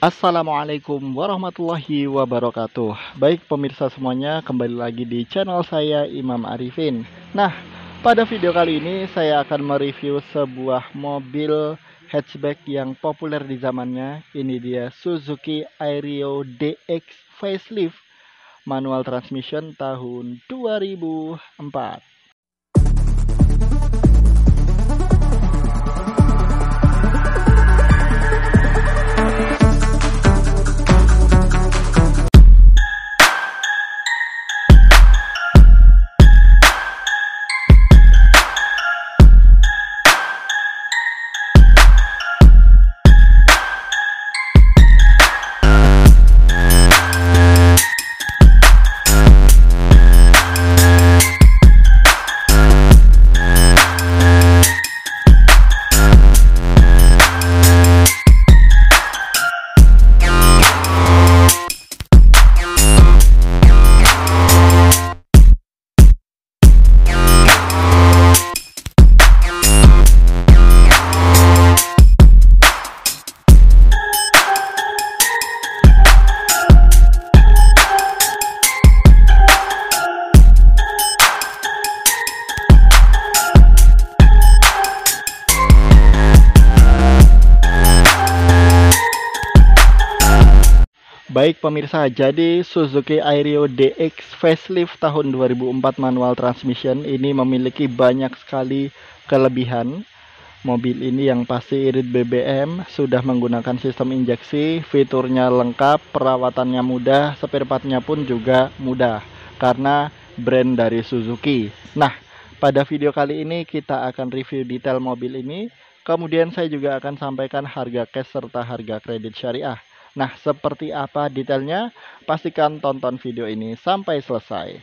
Assalamualaikum warahmatullahi wabarakatuh. Baik pemirsa semuanya, kembali lagi di channel saya Imam Arifin. Nah, pada video kali ini saya akan mereview sebuah mobil hatchback yang populer di zamannya. Ini dia Suzuki Airio DX Facelift manual transmission tahun 2004. Baik pemirsa, jadi Suzuki Airio DX Facelift tahun 2004 manual transmission ini memiliki banyak sekali kelebihan. Mobil ini yang pasti irit BBM, sudah menggunakan sistem injeksi, fiturnya lengkap, perawatannya mudah, spare partnya pun juga mudah karena brand dari Suzuki. Nah, pada video kali ini kita akan review detail mobil ini. Kemudian saya juga akan sampaikan harga cash serta harga kredit syariah. Nah, seperti apa detailnya? Pastikan tonton video ini sampai selesai.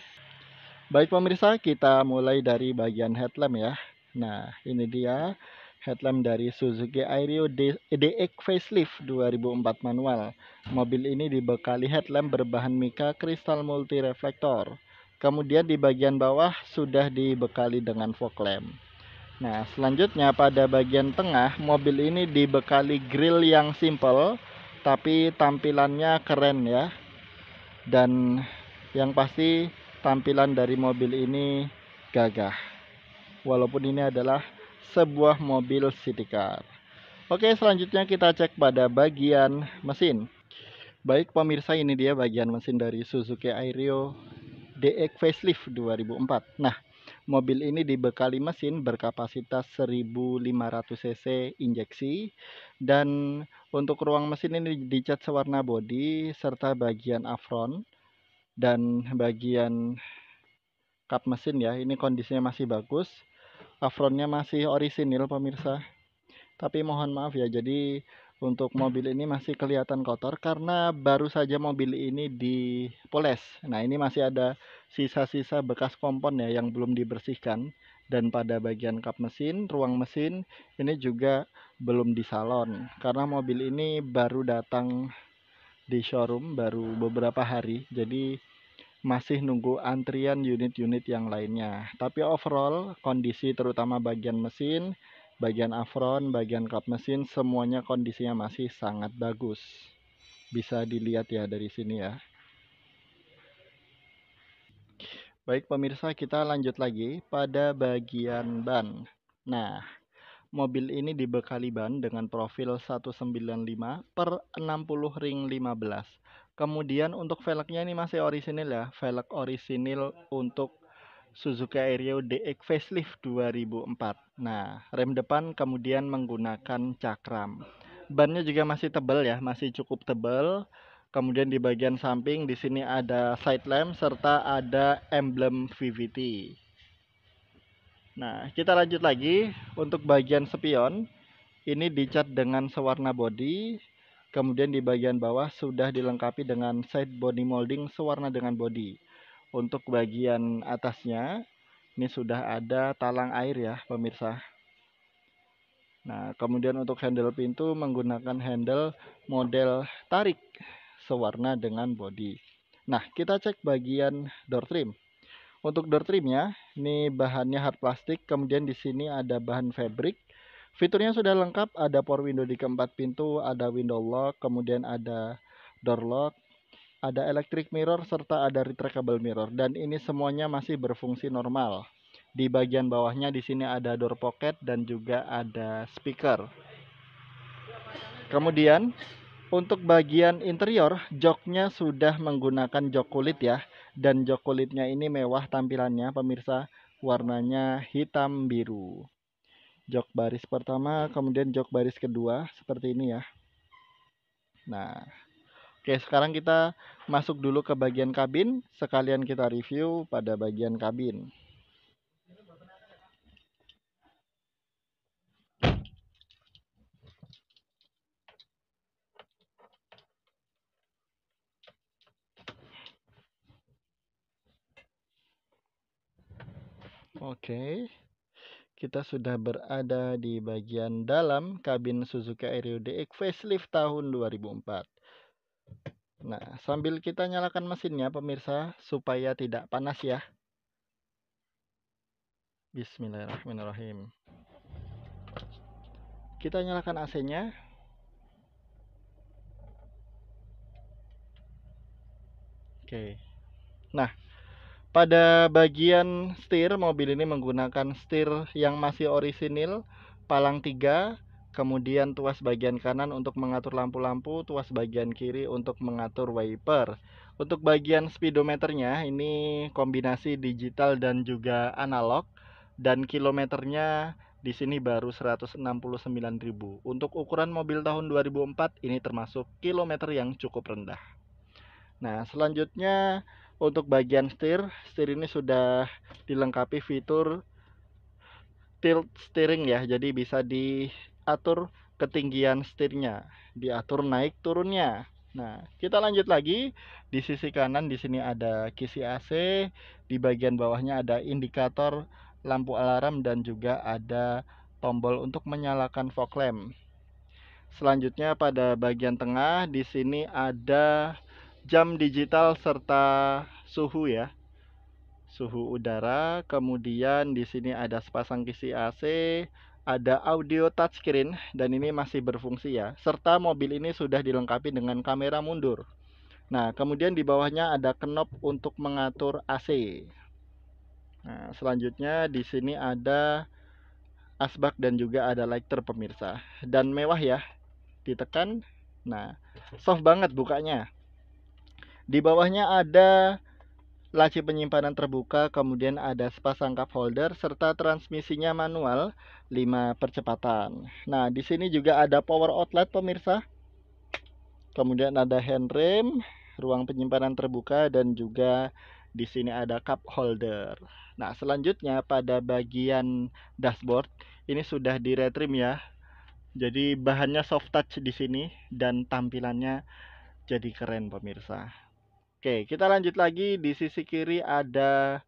Baik pemirsa, kita mulai dari bagian headlamp ya. Nah, ini dia headlamp dari Suzuki Airio DX Facelift 2004 manual. Mobil ini dibekali headlamp berbahan mika kristal multi reflektor. Kemudian di bagian bawah sudah dibekali dengan fog lamp. Nah, selanjutnya pada bagian tengah, mobil ini dibekali grill yang simple tapi tampilannya keren ya. Dan yang pasti tampilan dari mobil ini gagah. Walaupun ini adalah sebuah mobil city car. Oke, selanjutnya kita cek pada bagian mesin. Baik pemirsa, ini dia bagian mesin dari Suzuki Airio DX Facelift 2004. Nah, mobil ini dibekali mesin berkapasitas 1500 cc injeksi, dan untuk ruang mesin ini dicat sewarna bodi serta bagian apron dan bagian kap mesin ya, ini kondisinya masih bagus. Apronnya masih orisinil pemirsa, tapi mohon maaf ya, jadi untuk mobil ini masih kelihatan kotor karena baru saja mobil ini dipoles. Nah, ini masih ada sisa-sisa bekas kompon ya yang belum dibersihkan. Dan pada bagian kap mesin, ruang mesin ini juga belum disalon karena mobil ini baru datang di showroom baru beberapa hari. Jadi masih nunggu antrian unit-unit yang lainnya. Tapi overall kondisi terutama bagian mesin, bagian apron, bagian kap mesin semuanya kondisinya masih sangat bagus. Bisa dilihat ya dari sini ya. Baik pemirsa, kita lanjut lagi pada bagian ban. Nah, mobil ini dibekali ban dengan profil 195 per 60 ring 15. Kemudian untuk velgnya ini masih orisinil ya, velg orisinil untuk Suzuki Airio DX Facelift 2004. Nah, rem depan kemudian menggunakan cakram. Bannya juga masih tebal ya, masih cukup tebal. Kemudian di bagian samping di sini ada side lamp serta ada emblem VVT. Nah, kita lanjut lagi untuk bagian spion. Ini dicat dengan sewarna bodi. Kemudian di bagian bawah sudah dilengkapi dengan side body molding sewarna dengan bodi. Untuk bagian atasnya ini sudah ada talang air ya pemirsa. Nah, kemudian untuk handle pintu menggunakan handle model tarik sewarna dengan bodi. Nah, kita cek bagian door trim. Untuk door trimnya, ini bahannya hard plastik, kemudian di sini ada bahan fabric. Fiturnya sudah lengkap, ada power window di keempat pintu, ada window lock, kemudian ada door lock, ada electric mirror, serta ada retractable mirror. Dan ini semuanya masih berfungsi normal. Di bagian bawahnya di sini ada door pocket dan juga ada speaker. Kemudian untuk bagian interior, joknya sudah menggunakan jok kulit ya. Dan jok kulitnya ini mewah tampilannya pemirsa, warnanya hitam biru. Jok baris pertama, kemudian jok baris kedua seperti ini ya. Nah, oke, sekarang kita masuk dulu ke bagian kabin, sekalian kita review pada bagian kabin. Oke, kita sudah berada di bagian dalam kabin Suzuki Airyo DX facelift tahun 2004. Nah, sambil kita nyalakan mesinnya pemirsa, supaya tidak panas ya. Bismillahirrahmanirrahim. Kita nyalakan AC-nya. Oke. Nah, pada bagian setir, mobil ini menggunakan setir yang masih orisinil, palang 3, kemudian tuas bagian kanan untuk mengatur lampu-lampu, tuas bagian kiri untuk mengatur wiper. Untuk bagian speedometernya, ini kombinasi digital dan juga analog, dan kilometernya di sini baru 169.000. Untuk ukuran mobil tahun 2004, ini termasuk kilometer yang cukup rendah. Nah, selanjutnya untuk bagian setir ini sudah dilengkapi fitur tilt steering ya. Jadi bisa diatur ketinggian setirnya, diatur naik turunnya. Nah, kita lanjut lagi. Di sisi kanan di sini ada kisi AC, di bagian bawahnya ada indikator lampu alarm dan juga ada tombol untuk menyalakan fog lamp. Selanjutnya pada bagian tengah di sini ada jam digital serta suhu ya. Suhu udara, kemudian di sini ada sepasang kisi AC, ada audio touchscreen dan ini masih berfungsi ya. Serta mobil ini sudah dilengkapi dengan kamera mundur. Nah, kemudian di bawahnya ada knob untuk mengatur AC. Nah, selanjutnya di sini ada asbak dan juga ada lighter pemirsa. Dan mewah ya. Ditekan. Nah, soft banget bukanya. Di bawahnya ada laci penyimpanan terbuka, kemudian ada sepasang cup holder serta transmisinya manual 5 percepatan. Nah, di sini juga ada power outlet pemirsa. Kemudian ada handrem, ruang penyimpanan terbuka dan juga di sini ada cup holder. Nah, selanjutnya pada bagian dashboard ini sudah di retrim ya. Jadi bahannya soft touch di sini dan tampilannya jadi keren pemirsa. Oke, kita lanjut lagi. Di sisi kiri ada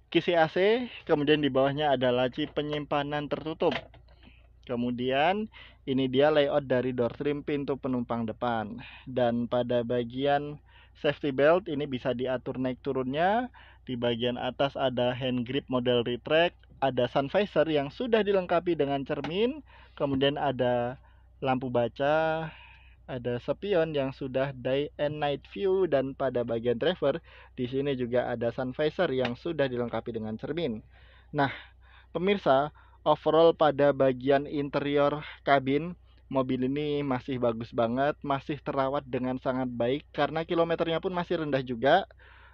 kisi AC, kemudian di bawahnya ada laci penyimpanan tertutup. Kemudian ini dia layout dari door trim pintu penumpang depan. Dan pada bagian safety belt ini bisa diatur naik turunnya. Di bagian atas ada hand grip model retract, ada sun visor yang sudah dilengkapi dengan cermin, kemudian ada lampu baca, ada spion yang sudah day and night view, dan pada bagian driver di sini juga ada sun visor yang sudah dilengkapi dengan cermin. Nah, pemirsa, overall pada bagian interior kabin mobil ini masih bagus banget, masih terawat dengan sangat baik karena kilometernya pun masih rendah juga.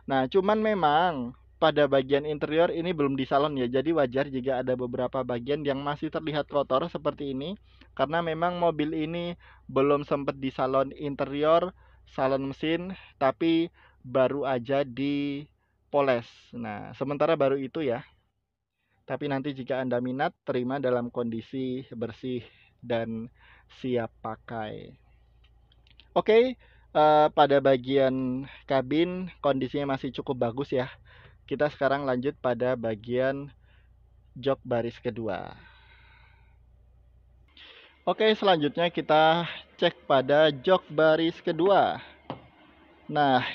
Nah, cuman memang pada bagian interior ini belum di salon ya, jadi wajar jika ada beberapa bagian yang masih terlihat kotor seperti ini, karena memang mobil ini belum sempat di salon interior, salon mesin, tapi baru aja dipoles. Nah, sementara baru itu ya. Tapi nanti jika Anda minat, terima dalam kondisi bersih dan siap pakai. Oke, pada bagian kabin kondisinya masih cukup bagus ya. Kita sekarang lanjut pada bagian jok baris kedua. Oke, selanjutnya kita cek pada jok baris kedua. Nah,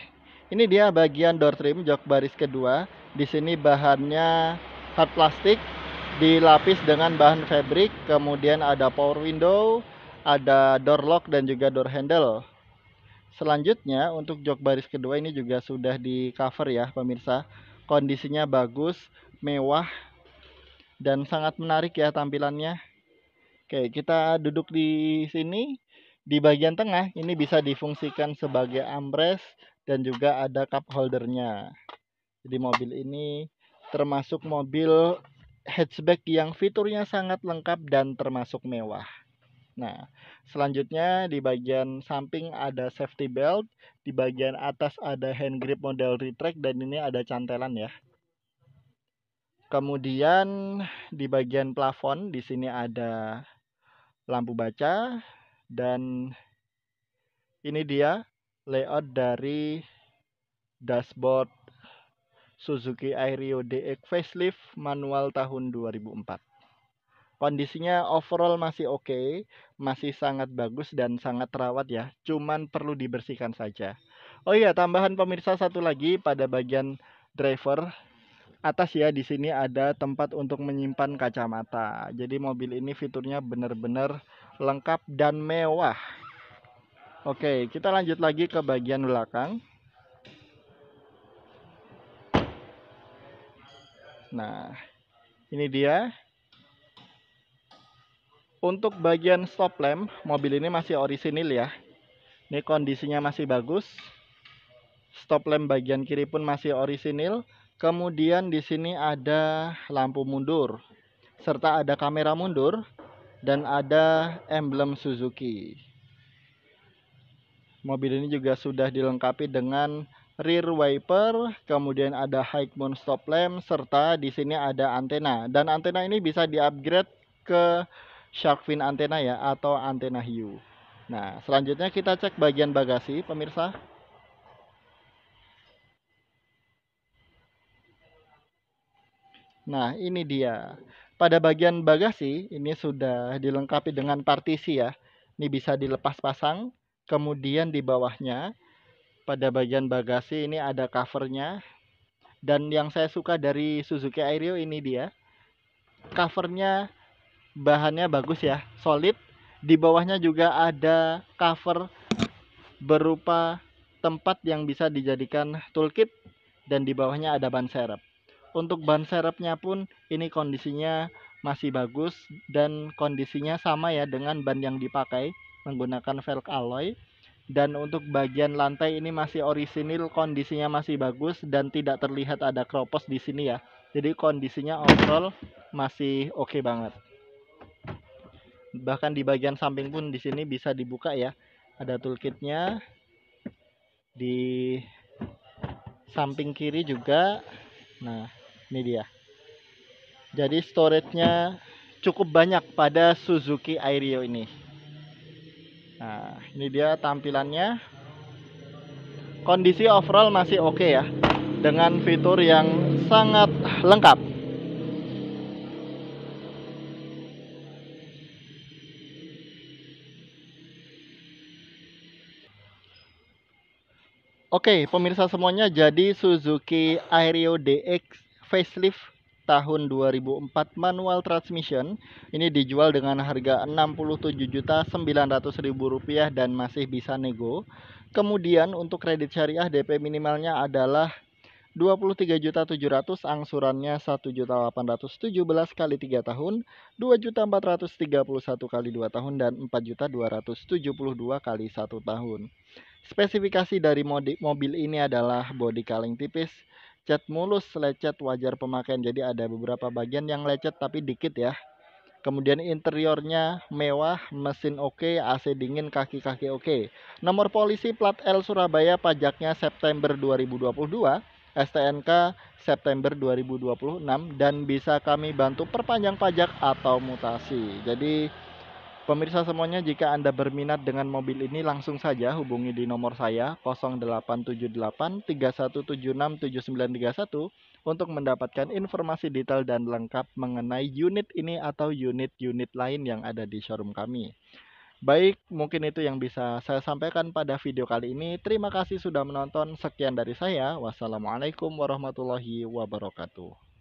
ini dia bagian door trim jok baris kedua. Di sini bahannya hard plastik dilapis dengan bahan fabric, kemudian ada power window, ada door lock dan juga door handle. Selanjutnya untuk jok baris kedua ini juga sudah di cover ya pemirsa. Kondisinya bagus, mewah, dan sangat menarik ya tampilannya. Oke, kita duduk di sini. Di bagian tengah ini bisa difungsikan sebagai armrest dan juga ada cup holdernya. Jadi mobil ini termasuk mobil hatchback yang fiturnya sangat lengkap dan termasuk mewah. Nah, selanjutnya di bagian samping ada safety belt, di bagian atas ada hand grip model retract dan ini ada cantelan ya. Kemudian di bagian plafon di sini ada lampu baca dan ini dia layout dari dashboard Suzuki Airio DX facelift manual tahun 2004. Kondisinya overall masih oke, masih sangat bagus dan sangat terawat ya. Cuman perlu dibersihkan saja. Oh iya, tambahan pemirsa satu lagi pada bagian driver atas ya, di sini ada tempat untuk menyimpan kacamata. Jadi mobil ini fiturnya benar-benar lengkap dan mewah. Oke, kita lanjut lagi ke bagian belakang. Nah, ini dia. Untuk bagian stop lamp, mobil ini masih orisinil ya. Ini kondisinya masih bagus. Stop lamp bagian kiri pun masih orisinil. Kemudian di sini ada lampu mundur, serta ada kamera mundur dan ada emblem Suzuki. Mobil ini juga sudah dilengkapi dengan rear wiper, kemudian ada high mount stop lamp, serta di sini ada antena. Dan antena ini bisa di-upgrade ke shark fin antena ya, atau antena hiu. Nah, selanjutnya kita cek bagian bagasi, pemirsa. Nah, ini dia. Pada bagian bagasi, ini sudah dilengkapi dengan partisi ya. Ini bisa dilepas pasang. Kemudian di bawahnya, pada bagian bagasi ini ada covernya. Dan yang saya suka dari Suzuki Airio ini dia. Covernya bahannya bagus ya, solid. Di bawahnya juga ada cover berupa tempat yang bisa dijadikan toolkit. Dan di bawahnya ada ban serep. Untuk ban serepnya pun ini kondisinya masih bagus dan kondisinya sama ya dengan ban yang dipakai, menggunakan velg alloy. Dan untuk bagian lantai ini masih orisinil, kondisinya masih bagus dan tidak terlihat ada kropos di sini ya. Jadi kondisinya overall masih oke banget. Bahkan di bagian samping pun di sini bisa dibuka ya. Ada toolkitnya. Di samping kiri juga. Nah, ini dia. Jadi storage-nya cukup banyak pada Suzuki Airio ini. Nah, ini dia tampilannya. Kondisi overall masih oke ya, dengan fitur yang sangat lengkap. Oke, pemirsa semuanya, jadi Suzuki Airio DX facelift tahun 2004 manual transmission ini dijual dengan harga Rp67.900.000 dan masih bisa nego. Kemudian untuk kredit syariah DP minimalnya adalah 23.700.000, angsurannya 1.817 kali 3 tahun, 2.431 kali 2 tahun, dan 4.272 kali 1 tahun. Spesifikasi dari mobil ini adalah bodi kaleng tipis, cat mulus, lecet wajar pemakaian. Jadi ada beberapa bagian yang lecet tapi dikit ya. Kemudian interiornya mewah, mesin oke, AC dingin, kaki-kaki oke. Nomor polisi plat L Surabaya, pajaknya September 2022, STNK September 2026, dan bisa kami bantu perpanjang pajak atau mutasi. Jadi pemirsa semuanya, jika Anda berminat dengan mobil ini langsung saja hubungi di nomor saya 0878 3176 7931 untuk mendapatkan informasi detail dan lengkap mengenai unit ini atau unit-unit lain yang ada di showroom kami. Baik, mungkin itu yang bisa saya sampaikan pada video kali ini. Terima kasih sudah menonton. Sekian dari saya. Wassalamualaikum warahmatullahi wabarakatuh.